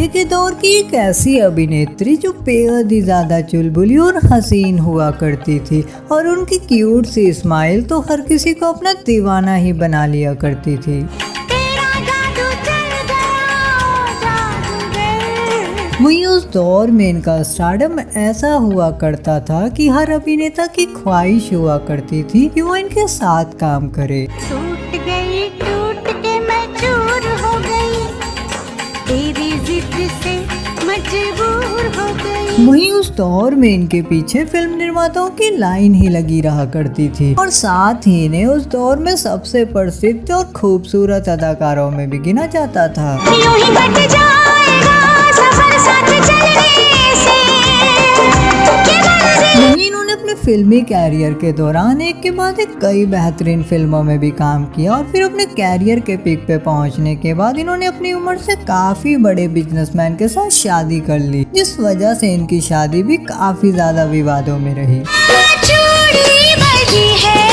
पहले के दौर की एक ऐसी अभिनेत्री जो बेहद ही ज्यादा चुलबुली और हसीन हुआ करती थी और उनकी क्यूट सी स्माइल तो हर किसी को अपना दीवाना ही बना लिया करती थी। वहीं उस दौर में इनका स्टारडम ऐसा हुआ करता था कि हर अभिनेता की ख्वाहिश हुआ करती थी कि वो इनके साथ काम करे। टूट के मैं चूर हो गई, तेरी जिद से मजबूर हो गई। वहीं उस दौर में इनके पीछे फिल्म निर्माताओं की लाइन ही लगी रहा करती थी और साथ ही इन्हें उस दौर में सबसे प्रसिद्ध और खूबसूरत अदाकारों में भी गिना जाता था। यूं ही कट जाएगा सफर साथ चलने से। वहीं इन्होंने अपने फिल्मी कैरियर के दौरान एक के बाद एक कई बेहतरीन फिल्मों में भी काम किया और फिर अपने कैरियर के पीक पे पहुंचने के बाद इन्होंने अपनी उम्र से काफी बड़े बिजनेसमैन के साथ शादी कर ली, जिस वजह से इनकी शादी भी काफी ज्यादा विवादों में रही। चूड़ी बजी है।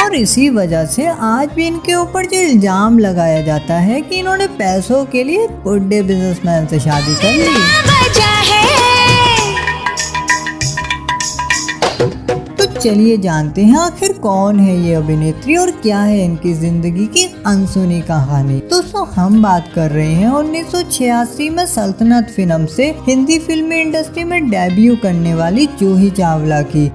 और इसी वजह से आज भी इनके ऊपर जो इल्जाम लगाया जाता है कि इन्होंने पैसों के लिए बुढ़े बिजनेसमैन से शादी कर ली। तो चलिए जानते हैं आखिर कौन है ये अभिनेत्री और क्या है इनकी जिंदगी की अनसुनी कहानी। दोस्तों हम बात कर रहे हैं 1986 में सल्तनत फिल्म से हिंदी फिल्मी इंडस्ट्री में डेब्यू करने वाली जूही चावला की।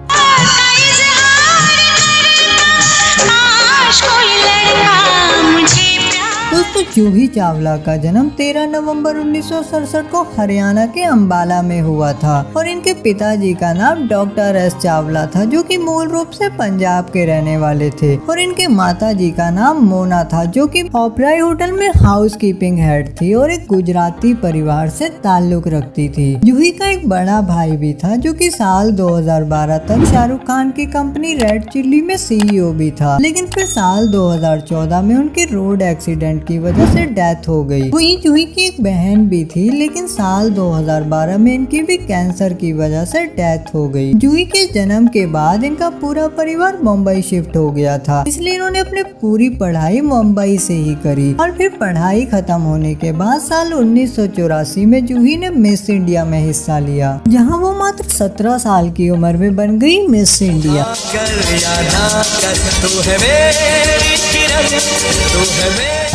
दोस्तों जूही चावला का जन्म 13 नवंबर 1967 को हरियाणा के अंबाला में हुआ था और इनके पिताजी का नाम डॉक्टर एस चावला था जो कि मूल रूप से पंजाब के रहने वाले थे और इनके माताजी का नाम मोना था जो कि ओबराय होटल में हाउस कीपिंग हेड थी और एक गुजराती परिवार से ताल्लुक रखती थी। जूही का एक बड़ा भाई भी था जो कि साल 2012 तक शाहरुख खान की कंपनी रेड चिल्ली में CEO भी था, लेकिन फिर साल 2014 में उनके रोड एक्सीडेंट की वजह से डेथ हो गई। वहीं जूही की एक बहन भी थी लेकिन साल 2012 में इनकी भी कैंसर की वजह से डेथ हो गई। जूही के जन्म के बाद इनका पूरा परिवार मुंबई शिफ्ट हो गया था, इसलिए इन्होंने अपनी पूरी पढ़ाई मुंबई से ही करी और फिर पढ़ाई खत्म होने के बाद साल 1984 में जूही ने मिस इंडिया में हिस्सा लिया, जहां वो मात्र 17 साल की उम्र में बन गई मिस इंडिया।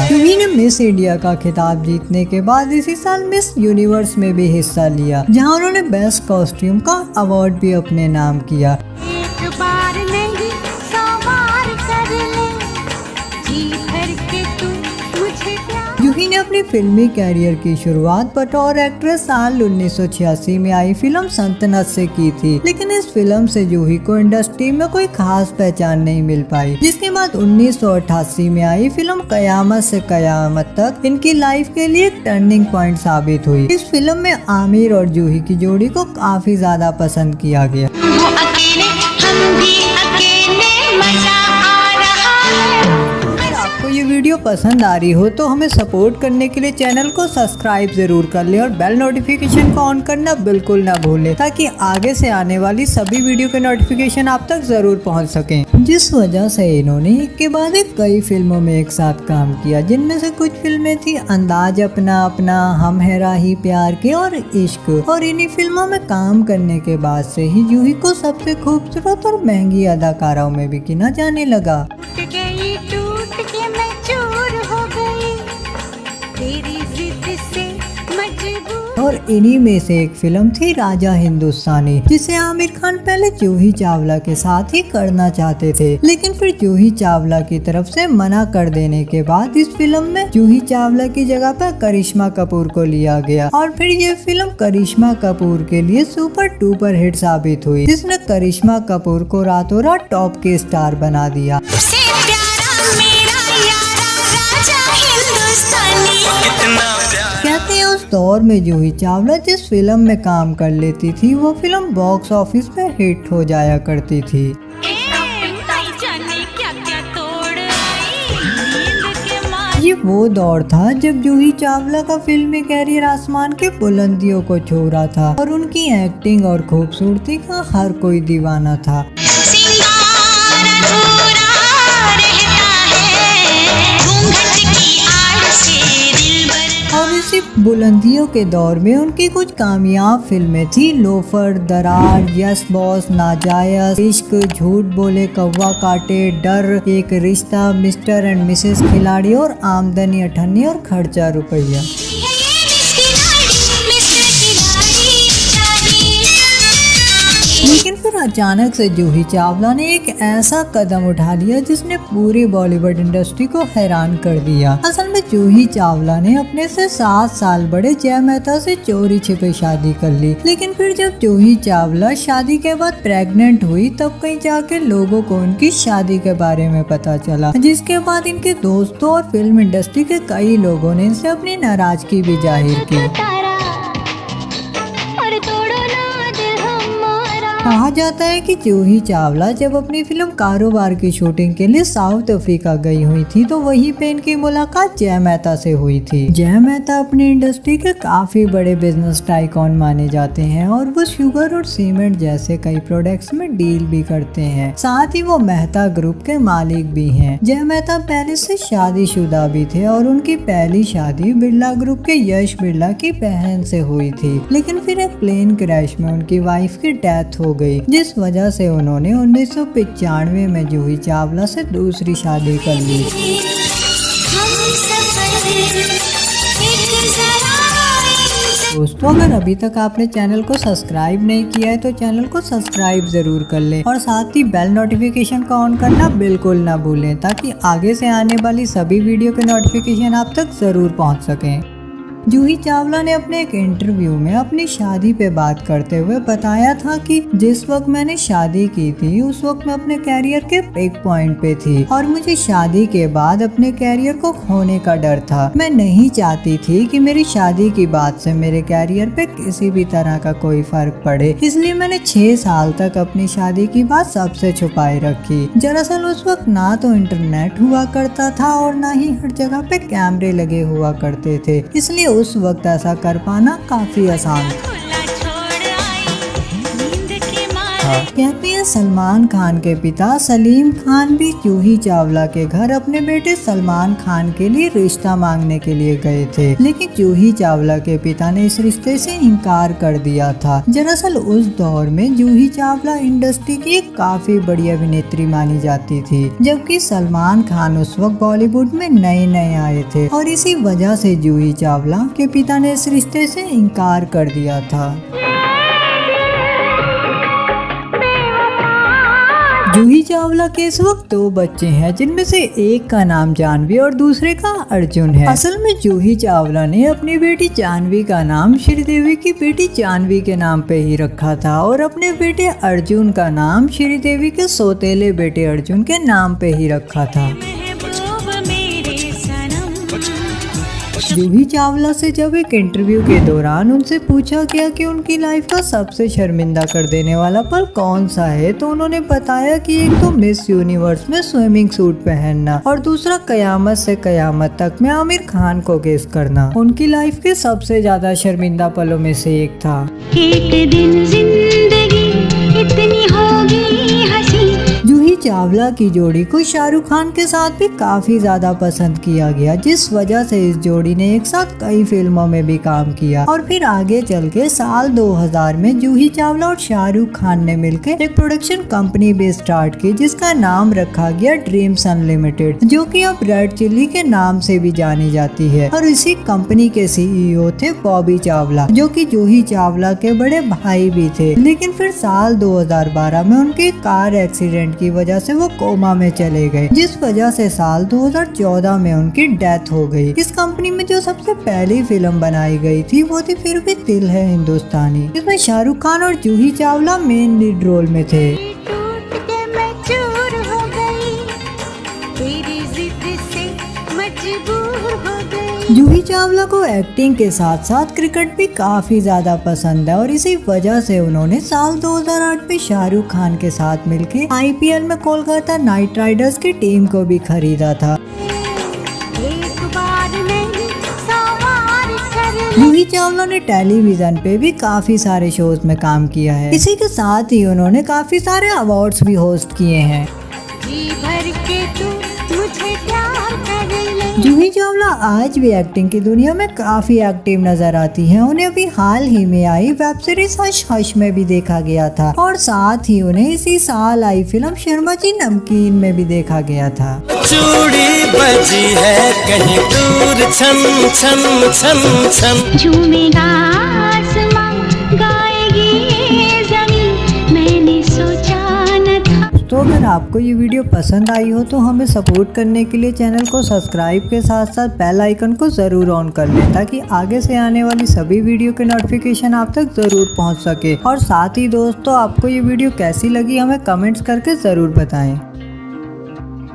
जूही ने मिस इंडिया का खिताब जीतने के बाद इसी साल मिस यूनिवर्स में भी हिस्सा लिया, जहां उन्होंने बेस्ट कॉस्ट्यूम का अवार्ड भी अपने नाम किया। एक बार नहीं सवार कर ले, जी भर के तू मुझे प्यार। जूही ने अपनी फिल्मी कैरियर की शुरुआत बतौर एक्ट्रेस साल 1986 में आई फिल्म सल्तनत से की थी, लेकिन इस फिल्म से जूही को इंडस्ट्री में कोई खास पहचान नहीं मिल पाई। जिसके बाद 1988 में आई फिल्म कयामत से कयामत तक इनकी लाइफ के लिए एक टर्निंग पॉइंट साबित हुई। इस फिल्म में आमिर और जूही की जोड़ी को काफी ज्यादा पसंद किया गया। वो अकेले हम भी अकेले, मजा आ रहा है। आपको ये वीडियो पसंद आ रही हो तो हमें सपोर्ट करने के लिए चैनल को सब्सक्राइब जरूर कर ले और बेल नोटिफिकेशन को ऑन करना बिल्कुल ना भूलें, ताकि आगे से आने वाली सभी वीडियो के नोटिफिकेशन आप तक जरूर पहुंच सकें। जिस वजह से इन्होंने एक के बाद एक कई फिल्मों में एक साथ काम किया, जिनमें से कुछ फिल्में थी अंदाज अपना अपना, हम है राही प्यार के और इश्क। और इन्हीं फिल्मों में काम करने के बाद से ही जूही को सबसे खूबसूरत और महंगी अदाकाराओं में भी गिना जाने लगा। टूट के मैं चूर हो गई, तेरी जिद से मजबूर। और इन्हीं में से एक फिल्म थी राजा हिंदुस्तानी, जिसे आमिर खान पहले जूही चावला के साथ ही करना चाहते थे, लेकिन फिर जूही चावला की तरफ से मना कर देने के बाद इस फिल्म में जूही चावला की जगह पर करिश्मा कपूर को लिया गया और फिर ये फिल्म करिश्मा कपूर के लिए सुपर डुपर हिट साबित हुई, जिसने करिश्मा कपूर को रातों रात टॉप के स्टार बना दिया। कहते हैं उस दौर में जूही चावला जिस फिल्म में काम कर लेती थी वो फिल्म बॉक्स ऑफिस पे हिट हो जाया करती थी। ये वो दौर था जब जूही चावला का फिल्मी कैरियर आसमान के बुलंदियों को छू रहा था और उनकी एक्टिंग और खूबसूरती का हर कोई दीवाना था। रहता है घूंघट की आड़ से दिल बुलंदियों के दौर में उनकी कुछ कामयाब फिल्में थी लोफर, दरार, यस बॉस, नाजायज, इश्क, झूठ बोले कौवा काटे, डर, एक रिश्ता, मिस्टर एंड मिसेस खिलाड़ी और आमदनी अठन्नी और खर्चा रुपया। लेकिन फिर अचानक से जूही चावला ने एक ऐसा कदम उठा लिया जिसने पूरी बॉलीवुड इंडस्ट्री को हैरान कर दिया। असल में जूही चावला ने अपने से 7 साल बड़े जय मेहता से चोरी छिपे शादी कर ली। लेकिन फिर जब जूही चावला शादी के बाद प्रेग्नेंट हुई तब कहीं जाके लोगों को उनकी शादी के बारे में पता चला, जिसके बाद इनके दोस्तों और फिल्म इंडस्ट्री के कई लोगों ने इनसे अपनी नाराजगी भी जाहिर की। कहा जाता है कि जूही चावला जब अपनी फिल्म कारोबार की शूटिंग के लिए साउथ अफ्रीका गई हुई थी तो वहीं पे इनकी मुलाकात जय मेहता से हुई थी। जय मेहता अपनी इंडस्ट्री के काफी बड़े बिजनेस टाइकॉन माने जाते हैं और वो शुगर और सीमेंट जैसे कई प्रोडक्ट्स में डील भी करते हैं। साथ ही वो मेहता ग्रुप के मालिक भी हैं। जय मेहता पहले से शादीशुदा भी थे और उनकी पहली शादी बिरला ग्रुप के यश बिरला की बहन से हुई थी। लेकिन फिर एक प्लेन क्रैश में उनकी वाइफ की डेथ हो गई, जिस वजह से उन्होंने 1995 में जूही चावला से दूसरी शादी कर ली। दोस्तों, अगर अभी तक आपने चैनल को सब्सक्राइब नहीं किया है तो चैनल को सब्सक्राइब जरूर कर लें और साथ ही बेल नोटिफिकेशन को ऑन करना बिल्कुल ना भूलें ताकि आगे से आने वाली सभी वीडियो के नोटिफिकेशन आप तक जरूर पहुंच सकें। जूही चावला ने अपने एक इंटरव्यू में अपनी शादी पे बात करते हुए बताया था कि जिस वक्त मैंने शादी की थी उस वक्त मैं अपने कैरियर के पीक पॉइंट पे थी और मुझे शादी के बाद अपने कैरियर को खोने का डर था। मैं नहीं चाहती थी कि मेरी शादी की बात से मेरे कैरियर पे किसी भी तरह का कोई फर्क पड़े, इसलिए मैंने 6 साल तक अपनी शादी की बात सबसे छुपाए रखी। दरअसल उस वक्त ना तो इंटरनेट हुआ करता था और ना ही हर जगह पे कैमरे लगे हुआ करते थे, इसलिए उस वक्त ऐसा कर पाना काफी आसान था। कहते हैं सलमान खान के पिता सलीम खान भी जूही चावला के घर अपने बेटे सलमान खान के लिए रिश्ता मांगने के लिए गए थे, लेकिन जूही चावला के पिता ने इस रिश्ते से इनकार कर दिया था। दरअसल उस दौर में जूही चावला इंडस्ट्री की एक काफी बड़ी अभिनेत्री मानी जाती थी, जबकि सलमान खान उस वक्त बॉलीवुड में नए आए थे और इसी वजह से जूही चावला के पिता ने इस रिश्ते से इनकार कर दिया था। जूही चावला के इस वक्त 2 बच्चे हैं, जिनमें से एक का नाम जानवी और दूसरे का अर्जुन है। असल में जूही चावला ने अपनी बेटी जानवी का नाम श्रीदेवी की बेटी जानवी के नाम पे ही रखा था और अपने बेटे अर्जुन का नाम श्रीदेवी के सौतेले बेटे अर्जुन के नाम पे ही रखा था। जूही चावला से जब एक इंटरव्यू के दौरान उनसे पूछा गया कि उनकी लाइफ का सबसे शर्मिंदा कर देने वाला पल कौन सा है, तो उन्होंने बताया कि एक तो मिस यूनिवर्स में स्विमिंग सूट पहनना और दूसरा कयामत से कयामत तक में आमिर खान को गेस करना उनकी लाइफ के सबसे ज्यादा शर्मिंदा पलों में से एक था। एक दिन जिंदगी इतनी होगी हंसी। जूही चावला की जोड़ी को शाहरुख खान के साथ भी काफी ज्यादा पसंद किया गया, जिस वजह से इस जोड़ी ने एक साथ कई फिल्मों में भी काम किया और फिर आगे चल के साल 2000 में जूही चावला और शाहरुख खान ने मिलकर एक प्रोडक्शन कंपनी भी स्टार्ट की जिसका नाम रखा गया ड्रीम्स अनलिमिटेड, जो कि अब रेड चिल्ली के नाम से भी जानी जाती है। और इसी कंपनी के सीईओ थे बॉबी चावला, जो कि जूही चावला के बड़े भाई भी थे। लेकिन फिर साल 2012 में उनके कार एक्सीडेंट की वजह से वो कोमा में चले गए, जिस वजह से साल 2014 में उनकी डेथ हो गई। इस कंपनी में जो सबसे पहली फिल्म बनाई गई थी वो थी फिर भी दिल है हिंदुस्तानी, जिसमें शाहरुख खान और Juhi Chawla main lead role में थे। टूट के मैं चूर हो गई, तेरी जिद से मजबूर हो गई। जूही चावला को एक्टिंग के साथ साथ क्रिकेट भी काफी ज्यादा पसंद है और इसी वजह से उन्होंने साल 2008 में शाहरुख खान के साथ मिलकर IPL में कोलकाता नाइट राइडर्स की टीम को भी खरीदा था। एक बार नहीं सवार कर ले। जूही चावला ने टेलीविजन पे भी काफी सारे शोज में काम किया है। इसी के साथ ही उन्होंने काफी सारे अवार्ड्स भी होस्ट किए हैं। जी भर के तू मुझे प्यार कर ले। जूही चावला आज भी एक्टिंग की दुनिया में काफी एक्टिव नजर आती हैं। उन्हें अभी हाल ही में आई वेब सीरीज हश हश में भी देखा गया था और साथ ही उन्हें इसी साल आई फिल्म शर्मा जी नमकीन में भी देखा गया था। चूड़ी बजी है कहीं दूर छन छन छन छन, झूमेगा आसमां गाएगी ये ज़मीं, मैंने सोचा न था। तो अगर आपको ये वीडियो पसंद आई हो तो हमें सपोर्ट करने के लिए चैनल को सब्सक्राइब के साथ साथ बेल आइकन को ज़रूर ऑन कर लें ताकि आगे से आने वाली सभी वीडियो के नोटिफिकेशन आप तक ज़रूर पहुंच सके। और साथ ही दोस्तों, आपको ये वीडियो कैसी लगी हमें कमेंट्स करके ज़रूर बताएं।